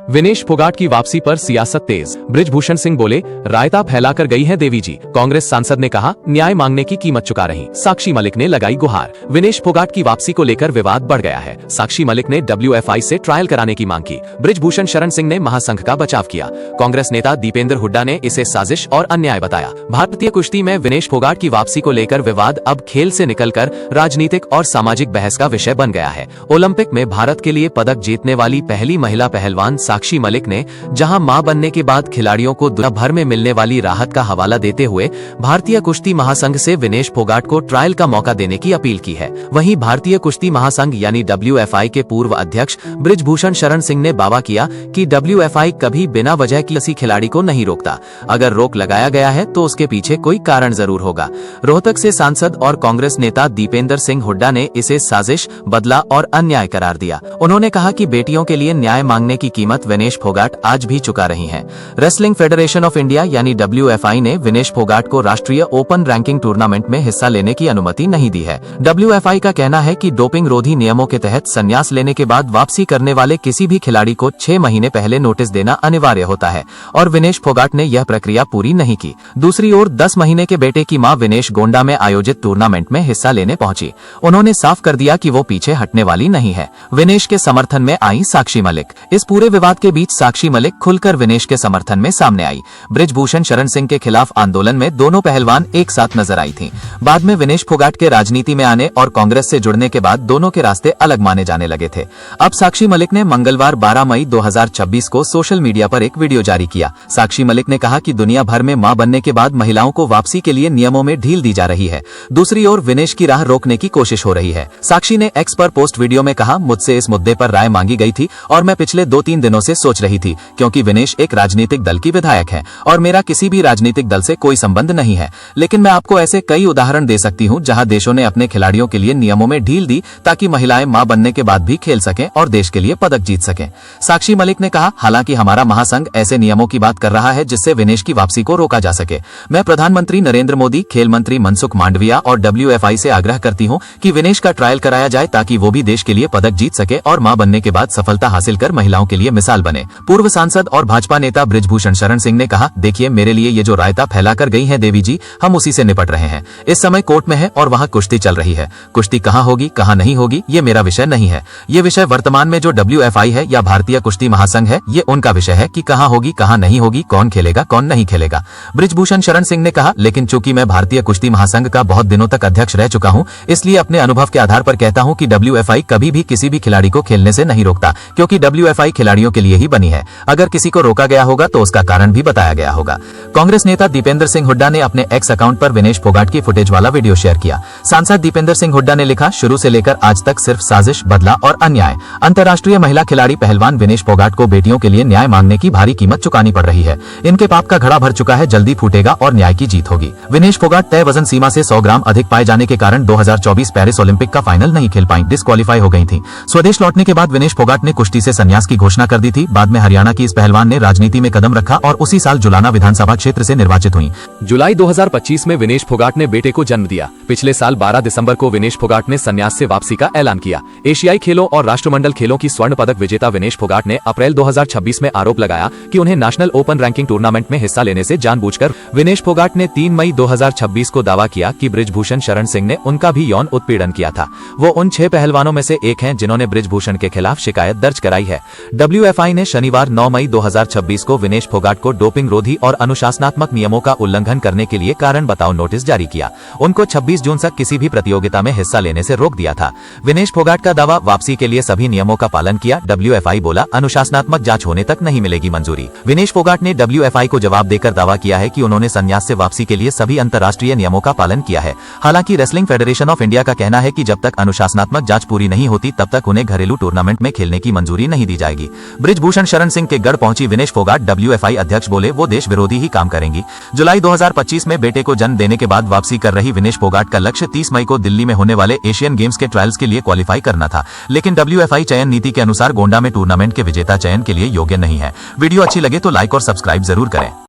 विनेश फोगाट की वापसी पर सियासत तेज। बृजभूषण सिंह बोले, रायता फैलाकर गई है देवी जी। कांग्रेस सांसद ने कहा, न्याय मांगने की कीमत चुका रही। साक्षी मलिक ने लगाई गुहार। विनेश फोगाट की वापसी को लेकर विवाद बढ़ गया है। साक्षी मलिक ने WFI से ट्रायल कराने की मांग की। बृजभूषण शरण सिंह ने महासंघ का बचाव किया। कांग्रेस नेता दीपेंद्र हुड्डा ने इसे साजिश और अन्याय बताया। भारतीय कुश्ती में विनेश फोगाट की वापसी को लेकर विवाद अब खेल से निकलकर राजनीतिक और सामाजिक बहस का विषय बन गया है। ओलंपिक में भारत के लिए पदक जीतने वाली पहली महिला पहलवान साक्षी मलिक ने जहां मां बनने के बाद खिलाड़ियों को दुनिया भर में मिलने वाली राहत का हवाला देते हुए भारतीय कुश्ती महासंघ से विनेश फोगाट को ट्रायल का मौका देने की अपील की है, वहीं भारतीय कुश्ती महासंघ यानी WFI के पूर्व अध्यक्ष बृजभूषण शरण सिंह ने दावा किया कि WFI कभी बिना वजह किसी खिलाड़ी को नहीं रोकता। अगर रोक लगाया गया है तो उसके पीछे कोई कारण जरूर होगा। रोहतक से सांसद और कांग्रेस नेता दीपेंद्र सिंह हुड्डा ने इसे साजिश, बदला और अन्याय करार दिया। उन्होंने कहा कि बेटियों के लिए न्याय मांगने की कीमत विनेश फोगाट आज भी चुका रही हैं। रेसलिंग फेडरेशन ऑफ इंडिया यानी WFI ने विनेश फोगाट को राष्ट्रीय ओपन रैंकिंग टूर्नामेंट में हिस्सा लेने की अनुमति नहीं दी है। WFI का कहना है कि डोपिंग रोधी नियमों के तहत संन्यास लेने के बाद वापसी करने वाले किसी भी खिलाड़ी को 6 महीने पहले नोटिस देना अनिवार्य होता है और विनेश फोगाट ने यह प्रक्रिया पूरी नहीं की। दूसरी ओर 10 महीने के बेटे की मां विनेश गोंडा में आयोजित टूर्नामेंट में हिस्सा लेने पहुंची। उन्होंने साफ कर दिया कि वो पीछे हटने वाली नहीं है। विनेश के समर्थन में आई साक्षी मलिक। इस पूरे विवाद के बीच साक्षी मलिक खुलकर विनेश के समर्थन में सामने आई। बृजभूषण शरण सिंह के खिलाफ आंदोलन में दोनों पहलवान एक साथ नजर आई थीं। बाद में विनेश फोगाट के राजनीति में आने और कांग्रेस से जुड़ने के बाद दोनों के रास्ते अलग माने जाने लगे थे। अब साक्षी मलिक ने मंगलवार 12 मई 2026 को सोशल मीडिया पर एक वीडियो जारी किया। साक्षी मलिक ने कहा कि दुनिया भर में मां बनने के बाद महिलाओं को वापसी के लिए नियमों में ढील दी जा रही है। दूसरी ओर विनेश की राह रोकने की कोशिश हो रही है। साक्षी ने एक्स पर पोस्ट वीडियो में कहा, मुझसे इस मुद्दे पर राय मांगी गई थी और मैं पिछले 2-3 दिनों से सोच रही थी, क्योंकि विनेश एक राजनीतिक दल की विधायक है और मेरा किसी भी राजनीतिक दल से कोई संबंध नहीं है। लेकिन मैं आपको ऐसे कई उदाहरण दे सकती हूं जहां देशों ने अपने खिलाड़ियों के लिए नियमों में ढील दी ताकि महिलाएं मां बनने के बाद भी खेल सकें और देश के लिए पदक जीत सकें। साक्षी मलिक ने कहा, हालांकि हमारा महासंघ ऐसे नियमों की बात कर रहा है जिससे विनेश की वापसी को रोका जा सके। मैं प्रधानमंत्री नरेंद्र मोदी, खेल मंत्री मनसुख मांडविया और WFI से आग्रह करती हूं कि विनेश का ट्रायल कराया जाए ताकि वो भी देश के लिए पदक जीत सके और मां बनने के बाद सफलता हासिल कर महिलाओं के लिए मिसाल बने। पूर्व सांसद और भाजपा नेता बृजभूषण शरण सिंह ने कहा, देखिए मेरे लिए ये जो रायता फैलाकर गई है देवी जी, हम उसी से निपट रहे हैं। इस समय कोर्ट में है और वहाँ कुश्ती चल रही है। कुश्ती कहाँ होगी कहाँ नहीं होगी ये मेरा विषय नहीं है। ये विषय वर्तमान में जो WFI है या भारतीय कुश्ती महासंघ है, ये उनका विषय है कि कहाँ होगी कहाँ नहीं होगी, कौन खेलेगा कौन नहीं खेलेगा। बृजभूषण शरण सिंह ने कहा, लेकिन चूंकि मैं भारतीय कुश्ती महासंघ का बहुत दिनों तक अध्यक्ष रह चुका हूँ, इसलिए अपने अनुभव के आधार पर कहता हूँ कि WFI कभी भी किसी भी खिलाड़ी को खेलने से नहीं रोकता, क्योंकि WFI खिलाड़ियों के लिए ही बनी है। अगर किसी को रोका गया होगा तो उसका कारण भी बताया गया होगा। कांग्रेस नेता दीपेंद्र सिंह हुड्डा ने अपने एक्स अकाउंट पर विनेश फोगाट की फुटेज वाला वीडियो शेयर किया। सांसद दीपेंद्र सिंह हुड्डा ने लिखा, शुरू से लेकर आज तक सिर्फ साजिश, बदला और अन्याय। अंतर्राष्ट्रीय महिला खिलाड़ी पहलवान विनेश फोगाट को बेटियों के लिए न्याय मांगने की भारी कीमत चुकानी पड़ रही है। इनके पाप का घड़ा भर चुका है, जल्दी फूटेगा और न्याय की जीत होगी। विनेश फोगाट तय वजन सीमा से 100 ग्राम अधिक पाए जाने के कारण 2024 पेरिस ओलंपिक का फाइनल नहीं खेल पाई, डिस्क्वालीफाई हो गई थी। स्वदेश लौटने के बाद विनेश फोगाट ने कुश्ती से संन्यास की घोषणा कर दी थी। बाद में हरियाणा की इस पहलवान ने राजनीति में कदम रखा और उसी साल जुलाना विधानसभा क्षेत्र से निर्वाचित हुई। जुलाई 2025 में विनेश फोगाट ने बेटे को जन्म दिया। पिछले साल 12 दिसंबर को विनेश फोगाट ने संन्यास से वापसी का ऐलान किया। एशियाई खेलों और राष्ट्रमंडल खेलों की स्वर्ण पदक विजेता विनेश फोगाट ने अप्रैल 2026 में आरोप लगाया कि उन्हें नेशनल ओपन रैंकिंग टूर्नामेंट में हिस्सा लेने से जानबूझकर। विनेश फोगाट ने 3 मई 2026 को दावा किया कि बृजभूषण शरण सिंह ने उनका भी यौन उत्पीड़न किया था। वो उन 6 पहलवानों में से एक हैं जिन्होंने बृजभूषण के खिलाफ शिकायत दर्ज कराई है। WFI ने शनिवार 9 मई 2026 को विनेश फोगाट को डोपिंग रोधी और अनुशासनात्मक नियमों का उल्लंघन करने के लिए कारण बताओ नोटिस जारी किया। उनको 26 जून तक किसी भी प्रतियोगिता में हिस्सा लेने से रोक दिया था। विनेश फोगाट का दावा, वापसी के लिए सभी नियमों का पालन किया। WFI बोला, अनुशासनात्मक जांच होने तक नहीं मिलेगी मंजूरी। विनेश फोगाट ने WFI को जवाब देकर दावा किया है कि उन्होंने संन्यास से वापसी के लिए सभी अंतर्राष्ट्रीय नियमों का पालन किया है। हालांकि रेसलिंग फेडरेशन ऑफ इंडिया का कहना है कि जब तक अनुशासनात्मक जांच पूरी नहीं होती तब तक उन्हें घरेलू टूर्नामेंट में खेलने की मंजूरी नहीं दी जाएगी। बृजभूषण शरण सिंह के गढ़ पहुंची विनेश फोगाट। WFI अध्यक्ष बोले, वो देश विरोधी ही काम करेंगी। जुलाई 2025 में बेटे को जन्म देने के बाद वापसी कर रही विनेश फोगाट का लक्ष्य 30 मई को दिल्ली में होने वाले एशियन गेम्स के ट्रायल्स के लिए क्वालिफाई करना था, लेकिन WFI चयन नीति के अनुसार गोंडा में टूर्नामेंट के विजेता चयन के लिए योग्य नहीं है। वीडियो अच्छी लगे तो लाइक और सब्सक्राइब जरूर करें।